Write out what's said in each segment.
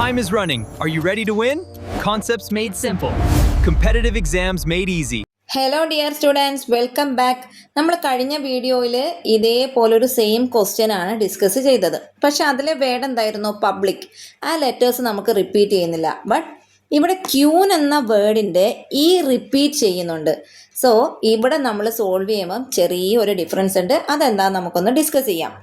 Time is running. Are you ready to win? Concepts made simple. Competitive exams made easy. Hello dear students, welcome back. നമ്മൾ കഴിഞ്ഞ വീഡിയോയിൽ ഇതേപോലൊരു same question ആണ് discuss ചെയ്തത്. പക്ഷെ അതിലെ word എന്തായിരുന്നു? പബ്ലിക്. ആ ലെറ്റേഴ്സ് നമുക്ക് റിപ്പീറ്റ് ചെയ്യുന്നില്ല. ബട്ട് ഇവിടെ ക്യൂൻ എന്ന വേർഡിൻ്റെ ഈ റിപ്പീറ്റ് ചെയ്യുന്നുണ്ട്. സോ ഇവിടെ നമ്മൾ സോൾവ് ചെയ്യുമ്പം ചെറിയൊരു ഡിഫറൻസ് ഉണ്ട്. അതെന്താണെന്ന് നമുക്കൊന്ന് ഡിസ്കസ് ചെയ്യാം.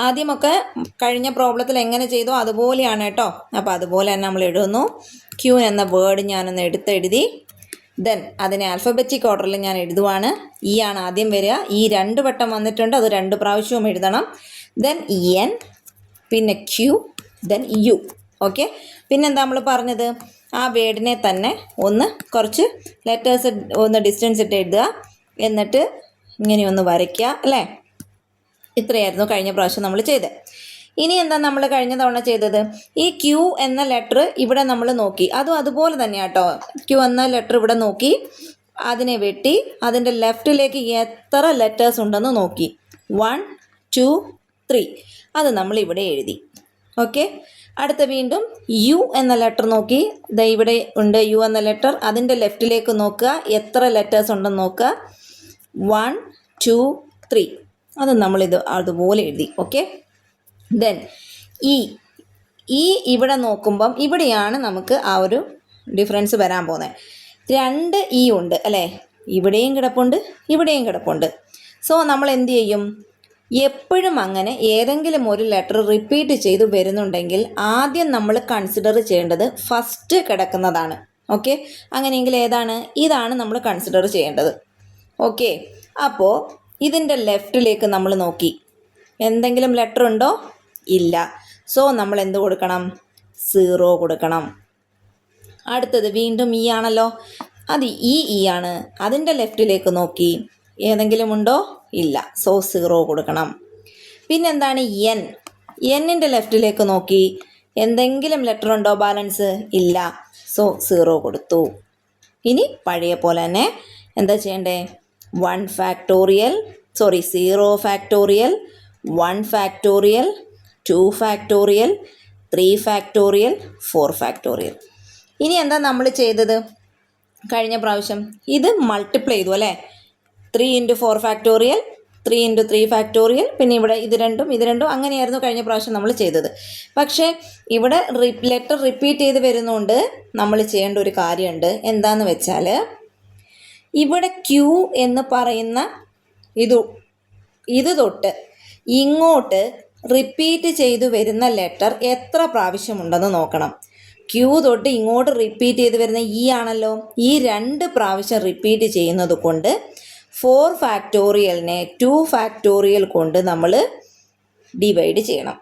ആദ്യമൊക്കെ കഴിഞ്ഞ പ്രോബ്ലത്തിൽ എങ്ങനെ ചെയ്തോ അതുപോലെയാണ് കേട്ടോ. അപ്പോൾ അതുപോലെ തന്നെ നമ്മൾ എഴുതുന്നു. ക്യൂൻ എന്ന വേർഡ് ഞാനൊന്ന് എടുത്തെഴുതി. ദെൻ അതിനെ ആൽഫബറ്റിക് ഓർഡറിൽ ഞാൻ എഴുതുവാണ്. ഇ ആണ് ആദ്യം വരിക. ഈ 2 വട്ടം വന്നിട്ടുണ്ട്, അത് 2 പ്രാവശ്യവും എഴുതണം. ദെൻ എൻ, പിന്നെ ക്യൂ, ദെൻ യു. ഓക്കെ, പിന്നെന്താ നമ്മൾ പറഞ്ഞത്? ആ വേർഡിനെ തന്നെ ഒന്ന് കുറച്ച് ലെറ്റേഴ്സ് ഒന്ന് ഡിസ്റ്റൻസ് ഇട്ട് എഴുതുക, എന്നിട്ട് ഇങ്ങനെയൊന്ന് വരയ്ക്കുക അല്ലേ. ഇത്രയായിരുന്നു കഴിഞ്ഞ പ്രാവശ്യം നമ്മൾ ചെയ്തത്. ഇനി എന്താ നമ്മൾ കഴിഞ്ഞ തവണ ചെയ്തത്? ഈ ക്യൂ എന്ന ലെറ്റർ ഇവിടെ നമ്മൾ നോക്കി, അതും അതുപോലെ തന്നെയാണ് കേട്ടോ. ക്യൂ എന്ന ലെറ്റർ ഇവിടെ നോക്കി, അതിനെ വെട്ടി അതിൻ്റെ ലെഫ്റ്റിലേക്ക് എത്ര ലെറ്റേഴ്സ് ഉണ്ടെന്ന് നോക്കി. 1 2 3 അത് നമ്മൾ ഇവിടെ എഴുതി. ഓക്കെ, അടുത്ത വീണ്ടും യു എന്ന ലെറ്റർ നോക്കി. ദാ ഇവിടെ ഉണ്ട് യു എന്ന ലെറ്റർ, അതിൻ്റെ ലെഫ്റ്റിലേക്ക് നോക്കുക, എത്ര ലെറ്റേഴ്സ് ഉണ്ടെന്ന് നോക്കുക. 1 2 3 അത് നമ്മളിത് അതുപോലെ എഴുതി. ഓക്കെ, ദെൻ ഈ ഇവിടെ നോക്കുമ്പം ഇവിടെയാണ് നമുക്ക് ആ ഒരു ഡിഫറൻസ് വരാൻ പോകുന്നത്. 2 ഇ ഉണ്ട് അല്ലേ, ഇവിടെയും കിടപ്പുണ്ട് ഇവിടെയും കിടപ്പുണ്ട്. സോ നമ്മൾ എന്ത് ചെയ്യും? എപ്പോഴും അങ്ങനെ ഏതെങ്കിലും ഒരു ലെറ്റർ റിപ്പീറ്റ് ചെയ്തു വരുന്നുണ്ടെങ്കിൽ ആദ്യം നമ്മൾ കൺസിഡർ ചെയ്യേണ്ടത് ഫസ്റ്റ് കിടക്കുന്നതാണ്. ഓക്കെ, അങ്ങനെയെങ്കിൽ ഏതാണ്? ഇതാണ് നമ്മൾ കൺസിഡർ ചെയ്യേണ്ടത്. ഓക്കെ, അപ്പോൾ ഇതിൻ്റെ ലെഫ്റ്റിലേക്ക് നമ്മൾ നോക്കി, എന്തെങ്കിലും ലെറ്റർ ഉണ്ടോ? ഇല്ല. സോ നമ്മൾ എന്ത് കൊടുക്കണം? 0 കൊടുക്കണം. അടുത്തത് വീണ്ടും ഇ ആണല്ലോ, അത് ഇ ആണ്. അതിൻ്റെ ലെഫ്റ്റിലേക്ക് നോക്കി, ഏതെങ്കിലും ഉണ്ടോ? ഇല്ല. സോ 0 കൊടുക്കണം. പിന്നെന്താണ്? എന്നിൻ്റെ ലെഫ്റ്റിലേക്ക് നോക്കി, എന്തെങ്കിലും ലെറ്റർ ഉണ്ടോ ബാലൻസ്? ഇല്ല. സോ 0 കൊടുത്തു. ഇനി പഴയ പോലെ തന്നെ എന്താ ചെയ്യണ്ടേ? 0 factorial 1 factorial 2 factorial 3 factorial 4 factorial. ഇനി എന്താ നമ്മൾ ചെയ്തത്? കഴിഞ്ഞ പ്രാവശ്യം ഇത് മൾട്ടിപ്ലൈ ചെയ്തു അല്ലേ. 3 × 4 ഫാക്ടോറിയൽ 3 × 3 ഫാക്ടോറിയൽ, പിന്നെ ഇവിടെ ഇത് രണ്ടും അങ്ങനെയായിരുന്നു കഴിഞ്ഞ പ്രാവശ്യം നമ്മൾ ചെയ്തത്. പക്ഷേ ഇവിടെ ലെറ്റർ റിപ്പീറ്റ് ചെയ്ത് വരുന്നതുകൊണ്ട് നമ്മൾ ചെയ്യേണ്ട ഒരു കാര്യമുണ്ട്. എന്താണെന്ന് വെച്ചാൽ ഇവിടെ ക്യൂ എന്ന് പറയുന്ന ഇത് തൊട്ട് ഇങ്ങോട്ട് റിപ്പീറ്റ് ചെയ്തു വരുന്ന ലെറ്റർ എത്ര പ്രാവശ്യമുണ്ടെന്ന് നോക്കണം. ക്യൂ തൊട്ട് ഇങ്ങോട്ട് റിപ്പീറ്റ് ചെയ്ത് വരുന്ന ഇ ആണല്ലോ, ഈ 2 പ്രാവശ്യം റിപ്പീറ്റ് ചെയ്യുന്നത് കൊണ്ട് 4 ഫാക്ടോറിയലിനെ 2 ഫാക്ടോറിയൽ കൊണ്ട് നമ്മൾ ഡിവൈഡ് ചെയ്യണം.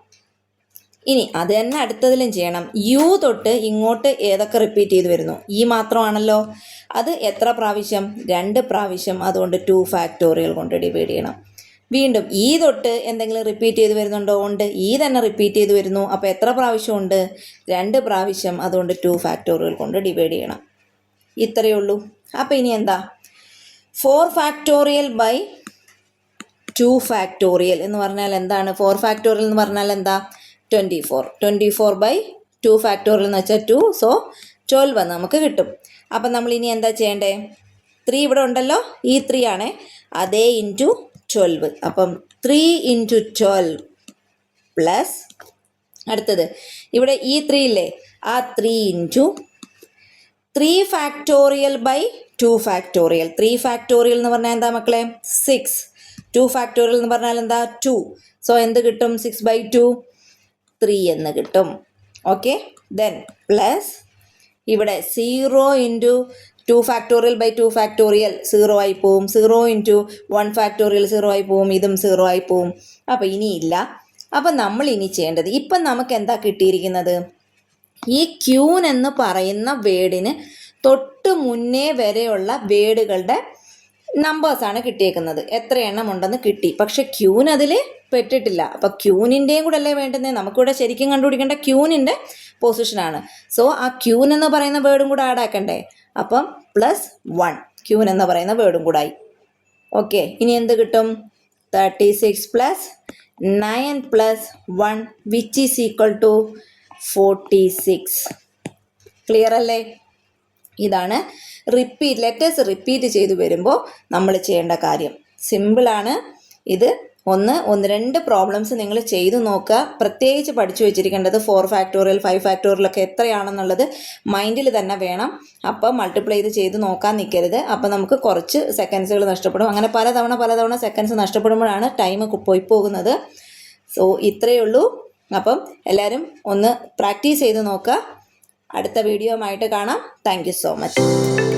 ഇനി അത് തന്നെ അടുത്തതിലും ചെയ്യണം. യു തൊട്ട് ഇങ്ങോട്ട് ഏതൊക്കെ റിപ്പീറ്റ് ചെയ്ത് വരുന്നു? ഈ മാത്രമാണല്ലോ, അത് എത്ര പ്രാവശ്യം? 2 പ്രാവശ്യം. അതുകൊണ്ട് 2 ഫാക്ടോറിയൽ കൊണ്ട് ഡിവൈഡ് ചെയ്യണം. വീണ്ടും ഈ തൊട്ട് എന്തെങ്കിലും റിപ്പീറ്റ് ചെയ്ത് വരുന്നുണ്ടോ? ഉണ്ട്. ഈ തന്നെ റിപ്പീറ്റ് ചെയ്ത് വരുന്നു. അപ്പോൾ എത്ര പ്രാവശ്യം ഉണ്ട്? 2 പ്രാവശ്യം. അതുകൊണ്ട് 2 ഫാക്ടോറിയൽ കൊണ്ട് ഡിവൈഡ് ചെയ്യണം. ഇത്രയേ ഉള്ളൂ. അപ്പോൾ ഇനി എന്താ? 4 ഫാക്ടോറിയൽ ബൈ 2 ഫാക്ടോറിയൽ എന്ന് പറഞ്ഞാൽ എന്താണ്? 4 ഫാക്ടോറിയൽ എന്ന് പറഞ്ഞാൽ എന്താ? 24 ബൈ 2 ഫാക്ടോറിയൽ എന്ന് വെച്ചാൽ 2. സോ 12 നമുക്ക് കിട്ടും. അപ്പം നമ്മൾ ഇനി എന്താ ചെയ്യേണ്ടേ? 3 ഇവിടെ ഉണ്ടല്ലോ, ഈ 3 ആണ്, അതേ ഇൻറ്റു 12. അപ്പം 3 × 12 പ്ലസ് അടുത്തത് ഇവിടെ ഈ 3 ഇല്ലേ, ആ 3 × 3 ഫാക്ടോറിയൽ ബൈ 2 ഫാക്ടോറിയൽ. 3 ഫാക്ടോറിയൽ എന്ന് പറഞ്ഞാൽ എന്താ മക്കളെ? 6. 2 ഫാക്ടോറിയൽ എന്ന് പറഞ്ഞാൽ എന്താ? 2. സോ എന്ത് കിട്ടും? 6/2 3 എന്ന് കിട്ടും. ഓക്കെ, ദെൻ പ്ലസ് ഇവിടെ 0 × 2 ഫാക്ടോറിയൽ ബൈ 2 ഫാക്ടോറിയൽ 0 ആയി പോവും. 0 × 1 ഫാക്ടോറിയൽ 0 ആയി പോവും. ഇതും 0 ആയി പോവും. അപ്പോൾ ഇനിയില്ല. അപ്പം നമ്മൾ ഇനി ചെയ്യേണ്ടത്, ഇപ്പം നമുക്ക് എന്താ കിട്ടിയിരിക്കുന്നത്? ഈ ക്യൂൻ എന്ന് പറയുന്ന വേർഡിന് തൊട്ട് മുന്നേ വരെയുള്ള വേർഡുകളുടെ നമ്പേഴ്സാണ് കിട്ടിയേക്കുന്നത്. എത്ര എണ്ണം ഉണ്ടെന്ന് കിട്ടി. പക്ഷെ ക്യൂൻ അതിൽ പെട്ടിട്ടില്ല. അപ്പോൾ ക്യൂനിൻ്റെയും കൂടെ അല്ലേ വേണ്ടുന്നത്? നമുക്കിവിടെ ശരിക്കും കണ്ടുപിടിക്കേണ്ട ക്യൂനിൻ്റെ പൊസിഷനാണ്. സോ ആ ക്യൂൻ എന്ന് പറയുന്ന വേർഡും കൂടെ ആഡ് ആക്കണ്ടേ? അപ്പം +1 ക്യൂൻ എന്ന് പറയുന്ന വേർഡും കൂടെ ആയി. ഓക്കെ, ഇനി എന്ത് കിട്ടും? 36 + 9 + 1 which is equal to 46. Clear അല്ലേ? ഇതാണ് ലെറ്റേഴ്സ് റിപ്പീറ്റ് ചെയ്ത് വരുമ്പോൾ നമ്മൾ ചെയ്യേണ്ട കാര്യം. സിമ്പിളാണ് ഇത്. രണ്ട് പ്രോബ്ലംസ് നിങ്ങൾ ചെയ്തു നോക്കുക. പ്രത്യേകിച്ച് പഠിച്ചു വെച്ചിരിക്കേണ്ടത് 4 ഫാക്ടോറിയൽ 5 ഫാക്ടോറിയലൊക്കെ എത്രയാണെന്നുള്ളത് മൈൻഡിൽ തന്നെ വേണം. അപ്പോൾ മൾട്ടിപ്ലൈ ചെയ്ത് നോക്കാൻ നിൽക്കരുത്. അപ്പോൾ നമുക്ക് കുറച്ച് സെക്കൻഡ്സുകൾ നഷ്ടപ്പെടും. അങ്ങനെ പലതവണ സെക്കൻഡ്സ് നഷ്ടപ്പെടുമ്പോഴാണ് ടൈം പോയി പോകുന്നത്. സോ ഇത്രയേ ഉള്ളൂ. അപ്പം എല്ലാവരും ഒന്ന് പ്രാക്ടീസ് ചെയ്ത് നോക്കുക. അടുത്ത വീഡിയോ ആയിട്ട് കാണാം. Thank you so much.